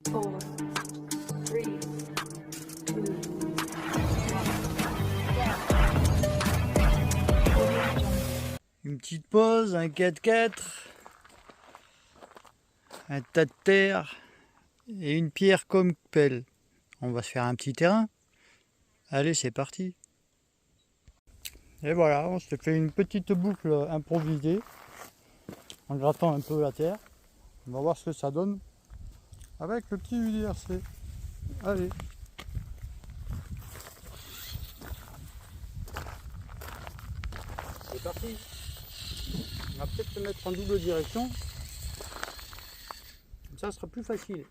4, 3, 2, 1. Une petite pause, un 4x4, un tas de terre et une pierre comme pelle. On va se faire un petit terrain. Allez, c'est parti. Et voilà, on se fait une petite boucle improvisée en grattant un peu la terre. On va voir ce que ça donne avec le petit UDRC. Allez. C'est parti. On va peut-être se mettre en double direction. Comme ça sera plus facile.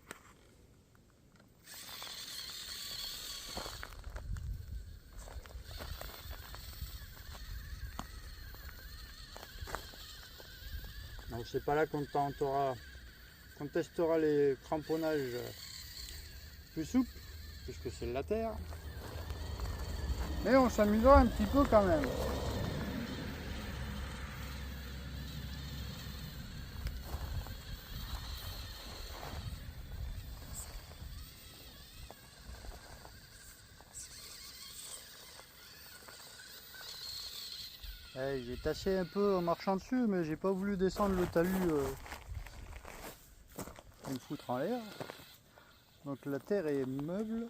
Donc c'est pas là qu'on testera les cramponnages plus souples, puisque c'est de la terre. Mais on s'amusera un petit peu quand même. J'ai tassé un peu en marchant dessus, mais j'ai pas voulu descendre le talus et me foutre en l'air. Donc la terre est meuble.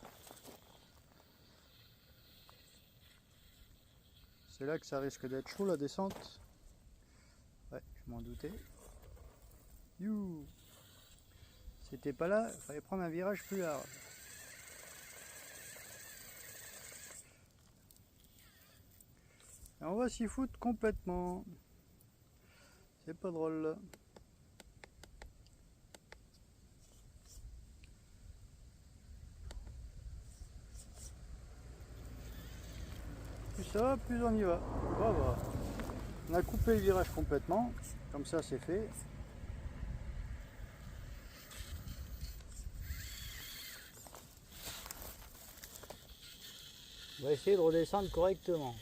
C'est là que ça risque d'être chaud la descente. Ouais, je m'en doutais. You. C'était pas là, il fallait prendre un virage plus large. Et on va s'y foutre complètement. C'est pas drôle. Plus ça va, plus on y va. Voilà. On a coupé le virage complètement. Comme ça, c'est fait. On va essayer de redescendre correctement.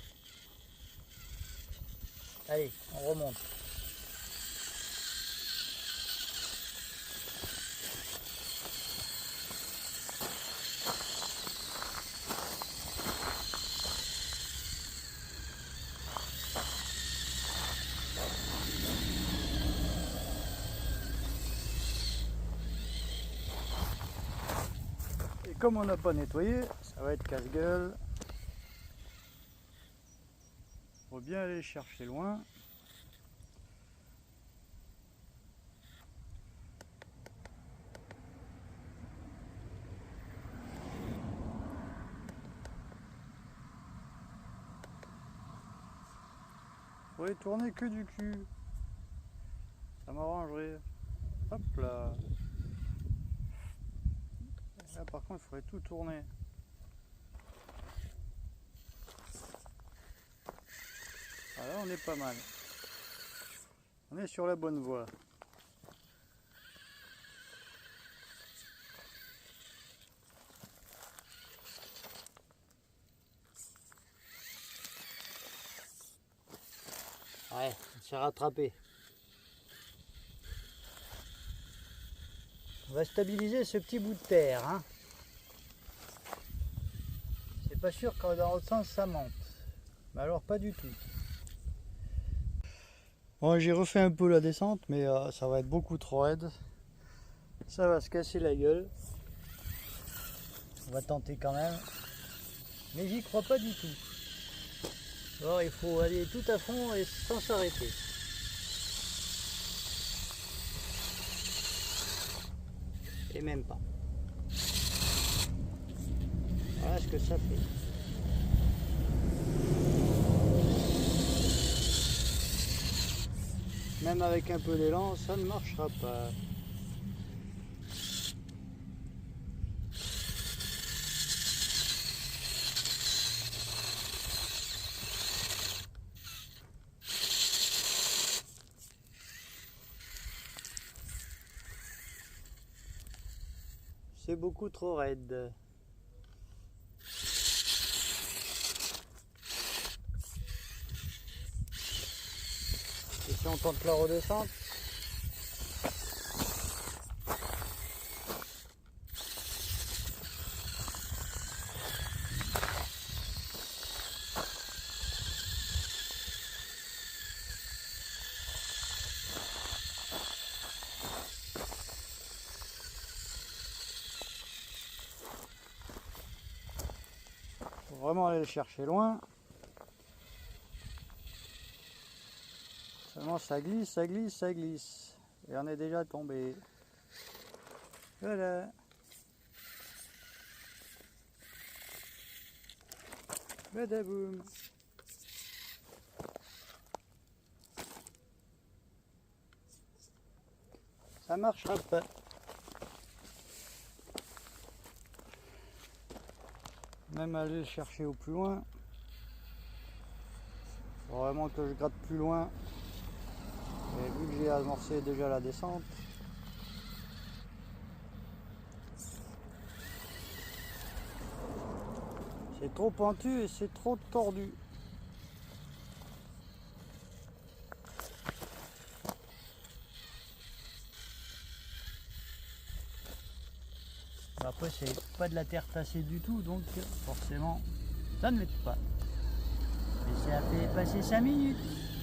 Allez, on remonte. Et comme on n'a pas nettoyé, ça va être casse-gueule. Faut bien aller chercher loin. Faut les tourner que du cul. Ça m'arrangerait. Hop là. Là par contre il faudrait tout tourner. Voilà, on est pas mal. On est sur la bonne voie. Ouais, on s'est rattrapé. On va stabiliser ce petit bout de terre. Hein. C'est pas sûr que dans l'autre sens ça monte. Mais alors pas du tout. Bon, j'ai refait un peu la descente, mais ça va être beaucoup trop raide. Ça va se casser la gueule. On va tenter quand même. Mais j'y crois pas du tout. Alors il faut aller tout à fond et sans s'arrêter. Et même pas. Voilà ce que ça fait. Même avec un peu d'élan, ça ne marchera pas. C'est beaucoup trop raide. Et si on tente la redescente, vraiment aller le chercher loin. Seulement ça glisse, ça glisse, ça glisse. Et on est déjà tombé. Voilà. Badaboum. Ça marchera pas. Même aller le chercher au plus loin. Faut vraiment que je gratte plus loin. Et vu que j'ai amorcé déjà la descente. C'est trop pentu et c'est trop tordu. Après c'est pas de la terre tassée du tout, donc forcément ça ne m'aide pas. Et ça a fait passer 5 minutes.